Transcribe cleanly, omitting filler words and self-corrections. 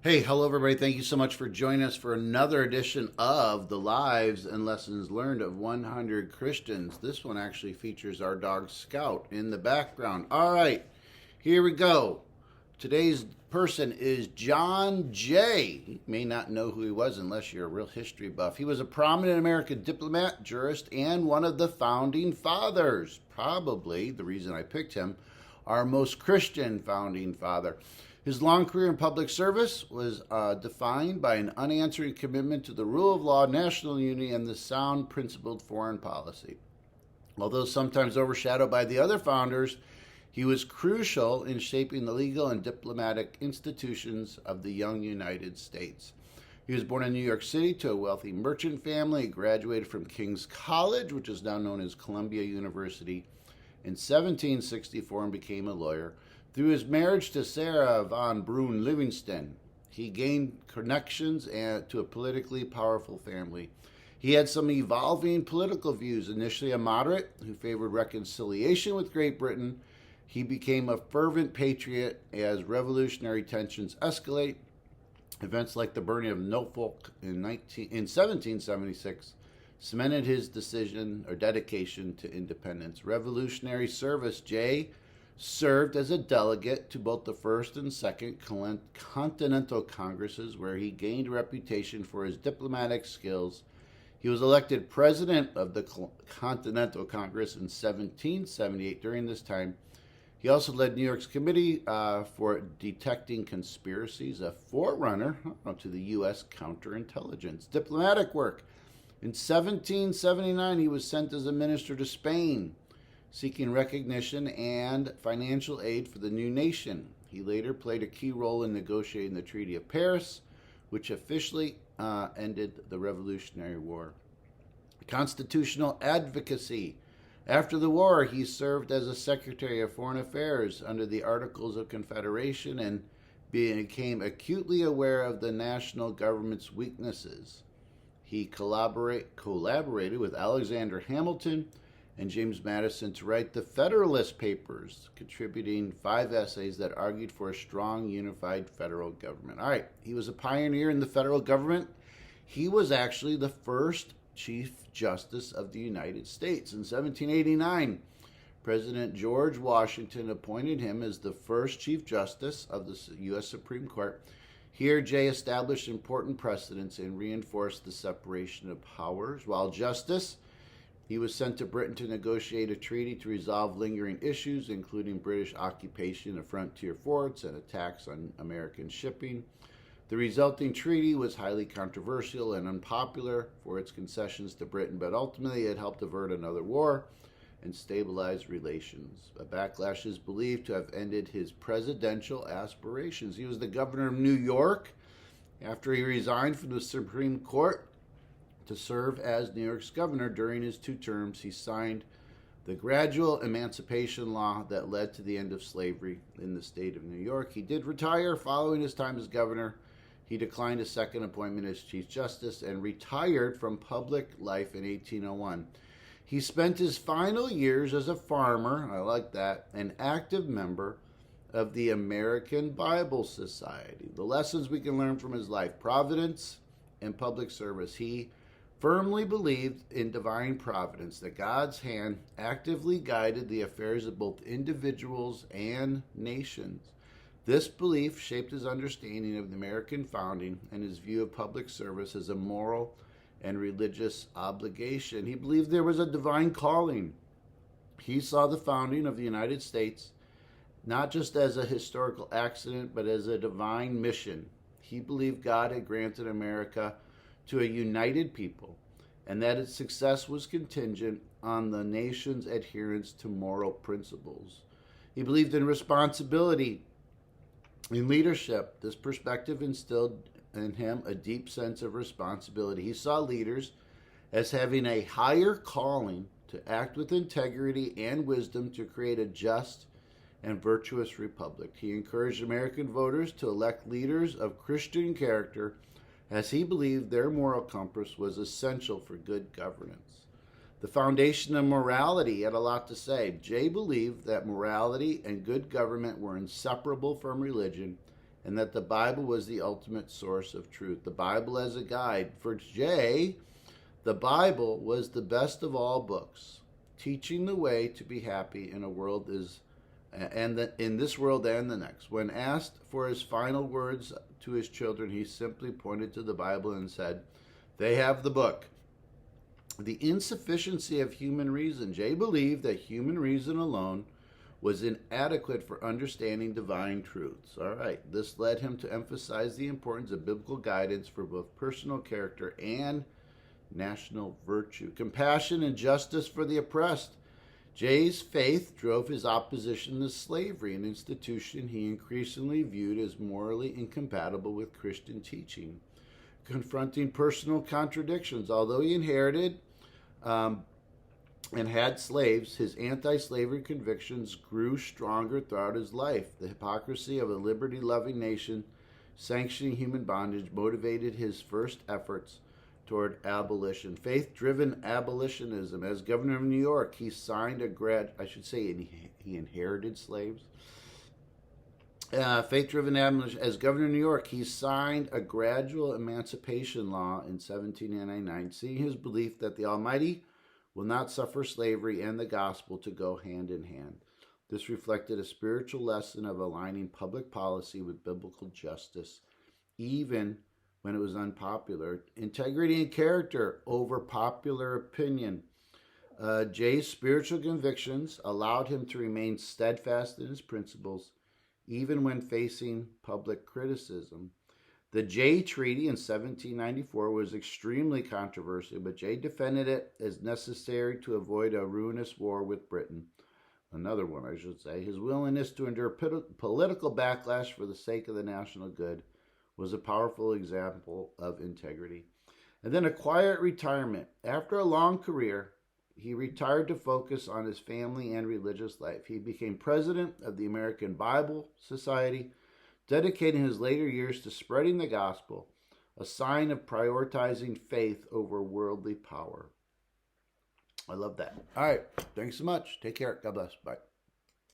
Hey, hello everybody. Thank you so much for joining us for another edition of the Lives and Lessons Learned of 100 Christians. This one actually features our dog Scout in the background. All right, here we go. Today's person is John Jay. You may not know who he was unless you're a real history buff. He was a prominent American diplomat, jurist, and one of the founding fathers. Probably the reason I picked him, our most Christian founding father. His long career in public service was defined by an unanswering commitment to the rule of law, national unity, and the sound principled foreign policy. Although sometimes overshadowed by the other founders, he was crucial in shaping the legal and diplomatic institutions of the young United States. He was born in New York City to a wealthy merchant family. He graduated from King's College, which is now known as Columbia University, in 1764 and became a lawyer. Through his marriage to Sarah von Brunn Livingston, he gained connections to a politically powerful family. He had some evolving political views. Initially a moderate who favored reconciliation with Great Britain, he became a fervent patriot as revolutionary tensions escalate. Events like the burning of Norfolk in 1776 cemented his decision or dedication to independence. Revolutionary service, Jay served as a delegate to both the First and Second Continental Congresses, where he gained a reputation for his diplomatic skills. He was elected president of the Continental Congress in 1778. During this time, he also led New York's Committee for Detecting Conspiracies, a forerunner to the U.S. counterintelligence. Diplomatic work. In 1779, he was sent as a minister to Spain, seeking recognition and financial aid for the new nation. He later played a key role in negotiating the Treaty of Paris, which officially ended the Revolutionary War. Constitutional advocacy. After the war, he served as a Secretary of Foreign Affairs under the Articles of Confederation and became acutely aware of the national government's weaknesses. He collaborated with Alexander Hamilton and James Madison to write the Federalist Papers, contributing 5 essays that argued for a strong, unified federal government. All right, he was a pioneer in the federal government. He was actually the first Chief Justice of the United States. In 1789, President George Washington appointed him as the first Chief Justice of the U.S. Supreme Court. Here, Jay established important precedents and reinforced the separation of powers. While Justice, he was sent to Britain to negotiate a treaty to resolve lingering issues, including British occupation of frontier forts and attacks on American shipping. The resulting treaty was highly controversial and unpopular for its concessions to Britain, but ultimately it helped avert another war and stabilize relations. A backlash is believed to have ended his presidential aspirations. He was the governor of New York after he resigned from the Supreme Court to serve as New York's governor. During his 2 terms, he signed the gradual emancipation law that led to the end of slavery in the state of New York. He did retire following his time as governor. He declined a second appointment as Chief Justice and retired from public life in 1801. He spent his final years as a farmer, I like that, an active member of the American Bible Society. The lessons we can learn from his life: providence and public service. He firmly believed in divine providence, that God's hand actively guided the affairs of both individuals and nations. This belief shaped his understanding of the American founding and his view of public service as a moral and religious obligation. He believed there was a divine calling. He saw the founding of the United States not just as a historical accident, but as a divine mission. He believed God had granted America to a united people, and that its success was contingent on the nation's adherence to moral principles. He believed in responsibility in leadership. This perspective instilled in him a deep sense of responsibility. He saw leaders as having a higher calling to act with integrity and wisdom to create a just and virtuous republic. He encouraged American voters to elect leaders of Christian character, as he believed their moral compass was essential for good governance. The foundation of morality had a lot to say. Jay believed that morality and good government were inseparable from religion and that the Bible was the ultimate source of truth. The Bible as a guide. For Jay, the Bible was the best of all books, teaching the way to be happy in a world in this world and the next. When asked for his final words to his children, he simply pointed to the Bible and said, "They have the book." The insufficiency of human reason. Jay believed that human reason alone was inadequate for understanding divine truths. All right, this led him to emphasize the importance of biblical guidance for both personal character and national virtue. Compassion and justice for the oppressed. Jay's faith drove his opposition to slavery, an institution he increasingly viewed as morally incompatible with Christian teaching. Confronting personal contradictions. Although he inherited and had slaves, his anti-slavery convictions grew stronger throughout his life. The hypocrisy of a liberty-loving nation sanctioning human bondage motivated his first efforts toward abolition. Faith-driven abolitionism. As governor of New York, he signed he inherited slaves. Faith-driven abolition. As governor of New York, he signed a gradual emancipation law in 1799, seeing his belief that the Almighty will not suffer slavery and the gospel to go hand in hand. This reflected a spiritual lesson of aligning public policy with biblical justice, even when it was unpopular. Integrity and character over popular opinion. Jay's spiritual convictions allowed him to remain steadfast in his principles, even when facing public criticism. The Jay Treaty in 1794 was extremely controversial, but Jay defended it as necessary to avoid a ruinous war with Britain. Another one, I should say. His willingness to endure political backlash for the sake of the national good was a powerful example of integrity. And then a quiet retirement. After a long career, he retired to focus on his family and religious life. He became president of the American Bible Society, dedicating his later years to spreading the gospel, a sign of prioritizing faith over worldly power. I love that. All right. Thanks so much. Take care. God bless. Bye.